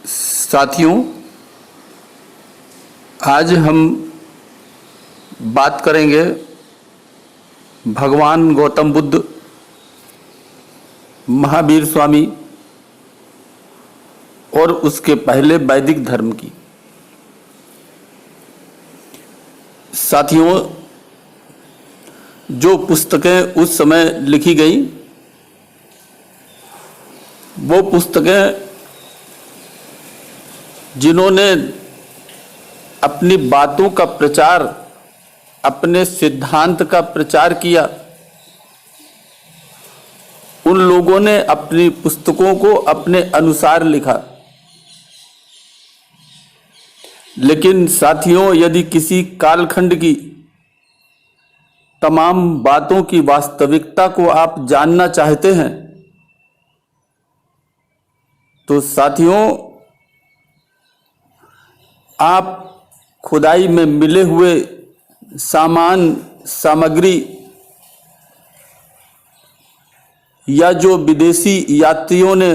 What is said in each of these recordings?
साथियों, आज हम बात करेंगे भगवान गौतम बुद्ध, महावीर स्वामी और उसके पहले वैदिक धर्म की। साथियों, जो पुस्तकें उस समय लिखी गई वो पुस्तकें जिन्होंने अपनी बातों का प्रचार, अपने सिद्धांत का प्रचार किया, उन लोगों ने अपनी पुस्तकों को अपने अनुसार लिखा। लेकिन साथियों, यदि किसी कालखंड की तमाम बातों की वास्तविकता को आप जानना चाहते हैं तो साथियों, आप खुदाई में मिले हुए सामग्री या जो विदेशी यात्रियों ने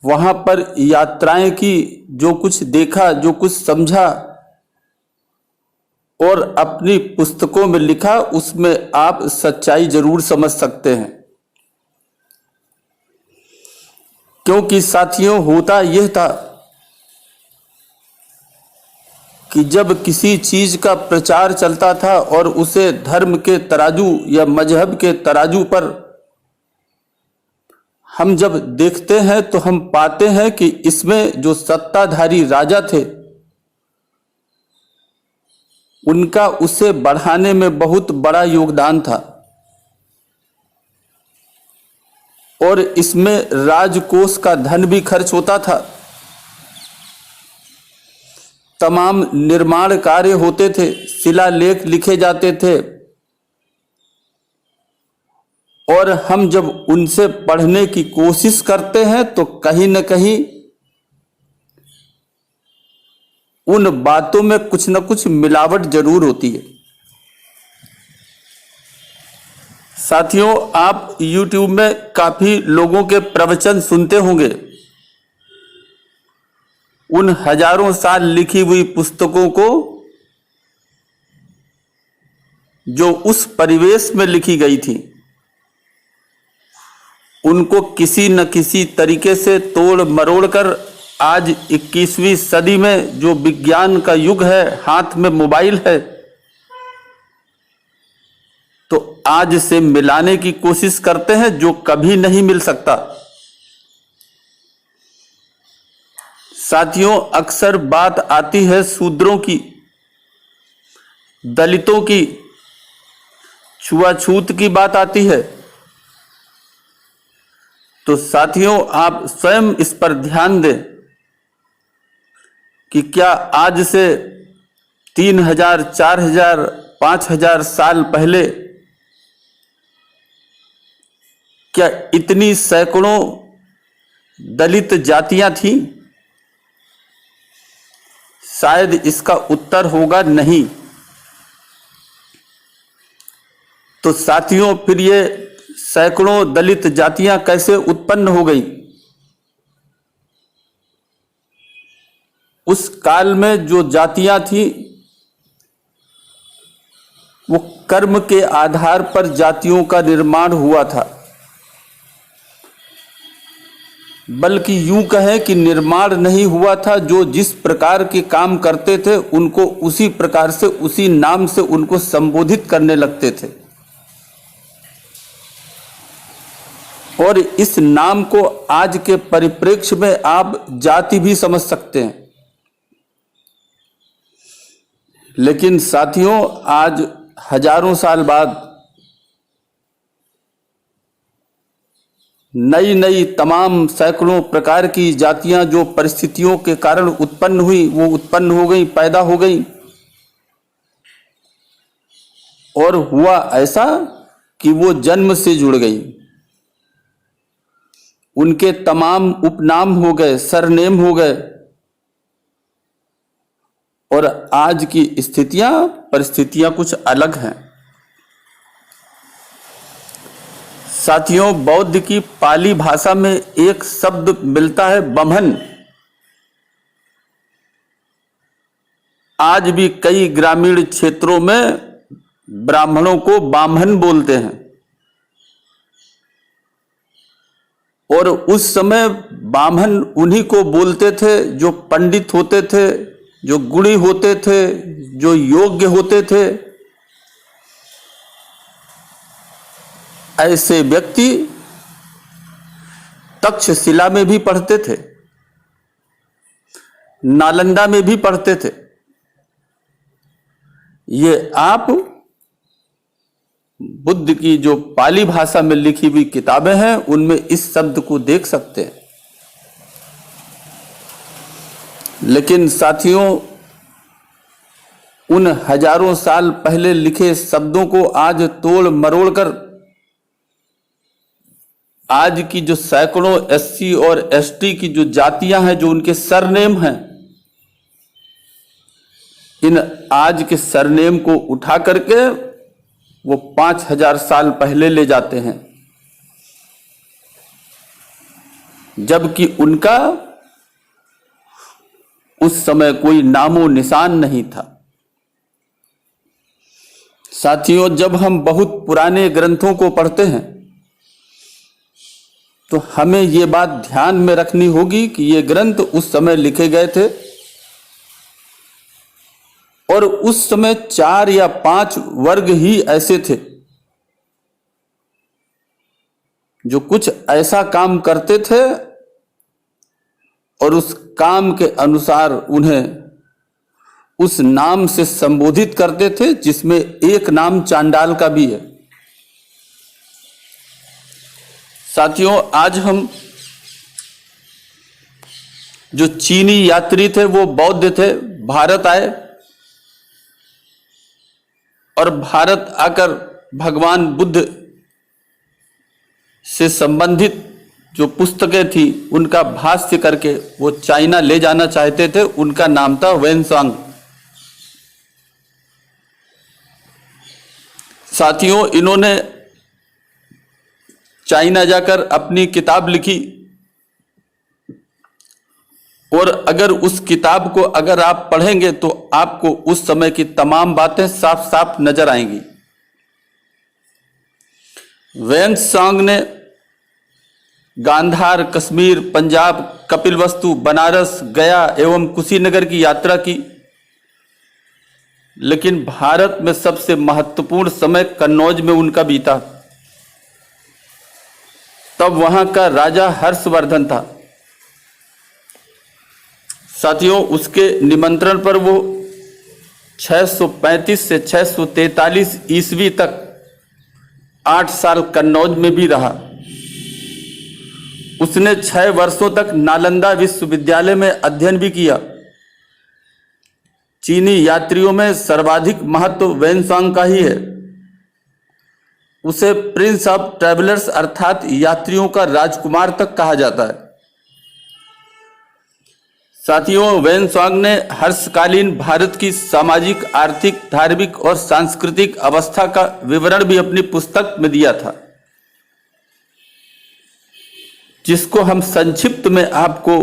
वहां पर यात्राएं की, जो कुछ देखा, जो कुछ समझा और अपनी पुस्तकों में लिखा, उसमें आप सच्चाई जरूर समझ सकते हैं। क्योंकि साथियों, होता यह था कि जब किसी चीज का प्रचार चलता था और उसे धर्म के तराजू या मजहब के तराजू पर हम जब देखते हैं तो हम पाते हैं कि इसमें जो सत्ताधारी राजा थे उनका उसे बढ़ाने में बहुत बड़ा योगदान था और इसमें राजकोष का धन भी खर्च होता था। तमाम निर्माण कार्य होते थे, शिलालेख लिखे जाते थे और हम जब उनसे पढ़ने की कोशिश करते हैं तो कहीं न कहीं उन बातों में कुछ न कुछ मिलावट जरूर होती है। साथियों, आप YouTube में काफी लोगों के प्रवचन सुनते होंगे। उन हजारों साल लिखी हुई पुस्तकों को जो उस परिवेश में लिखी गई थी, उनको किसी न किसी तरीके से तोड़ मरोड़ कर आज 21वीं सदी में जो विज्ञान का युग है, हाथ में मोबाइल है, तो आज से मिलाने की कोशिश करते हैं जो कभी नहीं मिल सकता। साथियों, अक्सर बात आती है शूद्रों की, दलितों की, छुआछूत की बात आती है। तो साथियों, आप स्वयं इस पर ध्यान दें कि क्या आज से 3000, 4000, 5000 साल पहले क्या इतनी सैकड़ों दलित जातियां थीं? शायद इसका उत्तर होगा नहीं। तो साथियों, फिर ये सैकड़ों दलित जातियां कैसे उत्पन्न हो गई? उस काल में जो जातियां थी वो कर्म के आधार पर जातियों का निर्माण हुआ था, बल्कि यूं कहें कि निर्माण नहीं हुआ था। जो जिस प्रकार के काम करते थे उनको उसी प्रकार से, उसी नाम से उनको संबोधित करने लगते थे और इस नाम को आज के परिप्रेक्ष्य में आप जाति भी समझ सकते हैं। लेकिन साथियों, आज हजारों साल बाद नई नई तमाम सैकड़ों प्रकार की जातियां जो परिस्थितियों के कारण उत्पन्न हुई, वो उत्पन्न हो गई, पैदा हो गई। और हुआ ऐसा कि वो जन्म से जुड़ गई। उनके तमाम उपनाम हो गए, सरनेम हो गए और आज की परिस्थितियां कुछ अलग हैं। साथियों, बौद्ध की पाली भाषा में एक शब्द मिलता है बम्हन। आज भी कई ग्रामीण क्षेत्रों में ब्राह्मणों को बामहन बोलते हैं। और उस समय बामहन उन्हीं को बोलते थे जो पंडित होते थे, जो गुणी होते थे, जो योग्य होते थे। ऐसे व्यक्ति तक्षशिला में भी पढ़ते थे, नालंदा में भी पढ़ते थे। ये आप बुद्ध की जो पाली भाषा में लिखी हुई किताबें हैं उनमें इस शब्द को देख सकते हैं। लेकिन साथियों, उन हजारों साल पहले लिखे शब्दों को आज तोड़ मरोड़ कर आज की जो सैकड़ों SC और ST की जो जातियां हैं, जो उनके सरनेम हैं, इन आज के सरनेम को उठा करके वो 5000 साल पहले ले जाते हैं, जबकि उनका उस समय कोई नामो निशान नहीं था। साथियों, जब हम बहुत पुराने ग्रंथों को पढ़ते हैं तो हमें ये बात ध्यान में रखनी होगी कि ये ग्रंथ उस समय लिखे गए थे और उस समय 4 या 5 वर्ग ही ऐसे थे जो कुछ ऐसा काम करते थे और उस काम के अनुसार उन्हें उस नाम से संबोधित करते थे, जिसमें एक नाम चांडाल का भी है। साथियों, आज हम जो चीनी यात्री थे वो बौद्ध थे, भारत आए और भारत आकर भगवान बुद्ध से संबंधित जो पुस्तकें थी उनका भाष्य करके वो चाइना ले जाना चाहते थे। उनका नाम था वेनसांग। साथियों, इन्होंने चाइना जाकर अपनी किताब लिखी और अगर उस किताब को अगर आप पढ़ेंगे तो आपको उस समय की तमाम बातें साफ साफ नजर आएंगी। वेनसांग ने गांधार, कश्मीर, पंजाब, कपिलवस्तु, बनारस, गया एवं कुशीनगर की यात्रा की, लेकिन भारत में सबसे महत्वपूर्ण समय कन्नौज में उनका बीता। तब वहां का राजा हर्षवर्धन था। साथियों, उसके निमंत्रण पर वो 635 से 643 ईस्वी तक 8 साल कन्नौज में भी रहा। उसने 6 वर्षों तक नालंदा विश्वविद्यालय में अध्ययन भी किया। चीनी यात्रियों में सर्वाधिक महत्व वेनसांग का ही है। उसे प्रिंस ऑफ ट्रैवलर्स अर्थात यात्रियों का राजकुमार तक कहा जाता है। साथियों, वेनसांग ने हर्षकालीन भारत की सामाजिक, आर्थिक, धार्मिक और सांस्कृतिक अवस्था का विवरण भी अपनी पुस्तक में दिया था, जिसको हम संक्षिप्त में आपको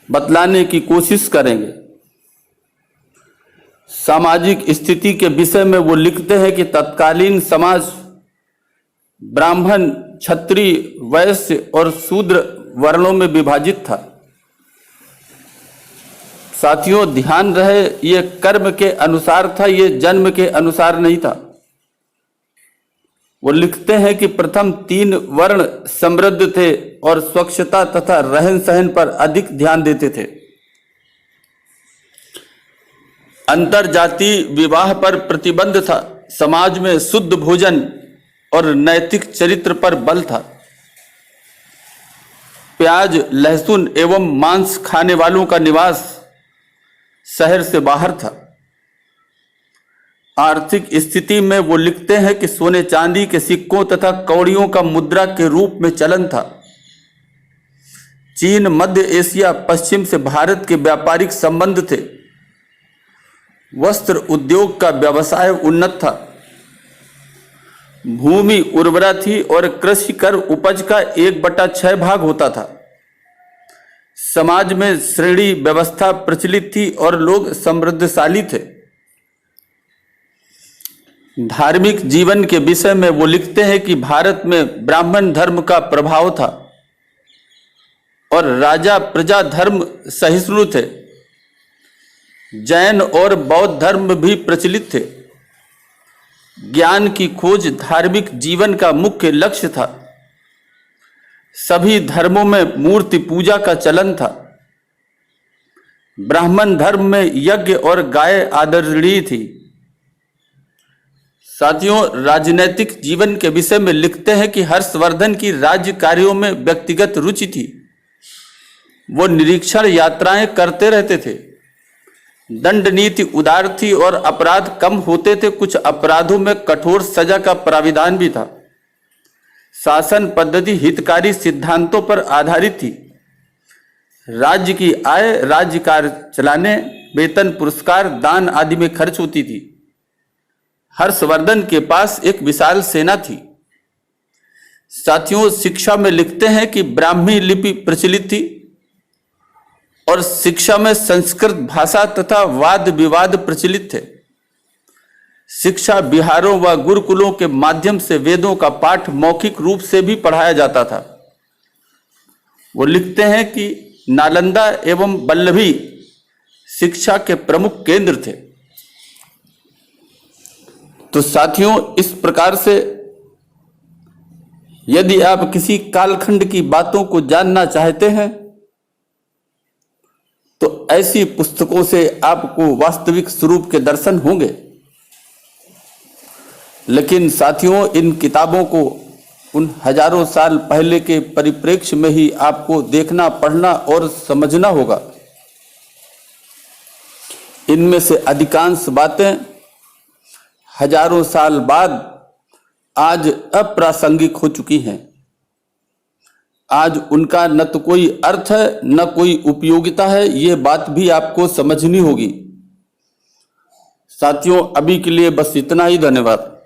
बतलाने की कोशिश करेंगे। सामाजिक स्थिति के विषय में वो लिखते हैं कि तत्कालीन समाज ब्राह्मण, क्षत्रिय, वैश्य और शूद्र वर्णों में विभाजित था। साथियों, ध्यान रहे, ये कर्म के अनुसार था, ये जन्म के अनुसार नहीं था। वो लिखते हैं कि प्रथम 3 वर्ण समृद्ध थे और स्वच्छता तथा रहन सहन पर अधिक ध्यान देते थे। अंतर जाति विवाह पर प्रतिबंध था। समाज में शुद्ध भोजन और नैतिक चरित्र पर बल था। प्याज, लहसुन एवं मांस खाने वालों का निवास शहर से बाहर था। आर्थिक स्थिति में वो लिखते हैं कि सोने चांदी के सिक्कों तथा कौड़ियों का मुद्रा के रूप में चलन था। चीन, मध्य एशिया, पश्चिम से भारत के व्यापारिक संबंध थे। वस्त्र उद्योग का व्यवसाय उन्नत था। भूमि उर्वरा थी और कृषि कर उपज का 1/6 भाग होता था। समाज में श्रेणी व्यवस्था प्रचलित थी और लोग समृद्धशाली थे। धार्मिक जीवन के विषय में वो लिखते हैं कि भारत में ब्राह्मण धर्म का प्रभाव था और राजा प्रजा धर्म सहिष्णु थे। जैन और बौद्ध धर्म भी प्रचलित थे। ज्ञान की खोज धार्मिक जीवन का मुख्य लक्ष्य था। सभी धर्मों में मूर्ति पूजा का चलन था। ब्राह्मण धर्म में यज्ञ और गाय आदरणीय थी। साथियों, राजनैतिक जीवन के विषय में लिखते हैं कि हर्षवर्धन की राज्य कार्यों में व्यक्तिगत रुचि थी। वो निरीक्षण यात्राएं करते रहते थे। दंड नीति उदार थी और अपराध कम होते थे। कुछ अपराधों में कठोर सजा का प्राविधान भी था। शासन पद्धति हितकारी सिद्धांतों पर आधारित थी। राज्य की आय राज्य कार्य चलाने, वेतन, पुरस्कार, दान आदि में खर्च होती थी। हर्षवर्धन के पास एक विशाल सेना थी। साथियों, शिक्षा में लिखते हैं कि ब्राह्मी लिपि प्रचलित थी और शिक्षा में संस्कृत भाषा तथा वाद विवाद प्रचलित थे। शिक्षा विहारों व गुरुकुलों के माध्यम से वेदों का पाठ मौखिक रूप से भी पढ़ाया जाता था। वो लिखते हैं कि नालंदा एवं वल्लभी शिक्षा के प्रमुख केंद्र थे। तो साथियों, इस प्रकार से यदि आप किसी कालखंड की बातों को जानना चाहते हैं तो ऐसी पुस्तकों से आपको वास्तविक स्वरूप के दर्शन होंगे। लेकिन साथियों, इन किताबों को उन हजारों साल पहले के परिप्रेक्ष्य में ही आपको देखना, पढ़ना और समझना होगा। इनमें से अधिकांश बातें हजारों साल बाद आज अप्रासंगिक हो चुकी हैं। आज उनका न तो कोई अर्थ है न कोई उपयोगिता है। ये बात भी आपको समझनी होगी। साथियों, अभी के लिए बस इतना ही। धन्यवाद।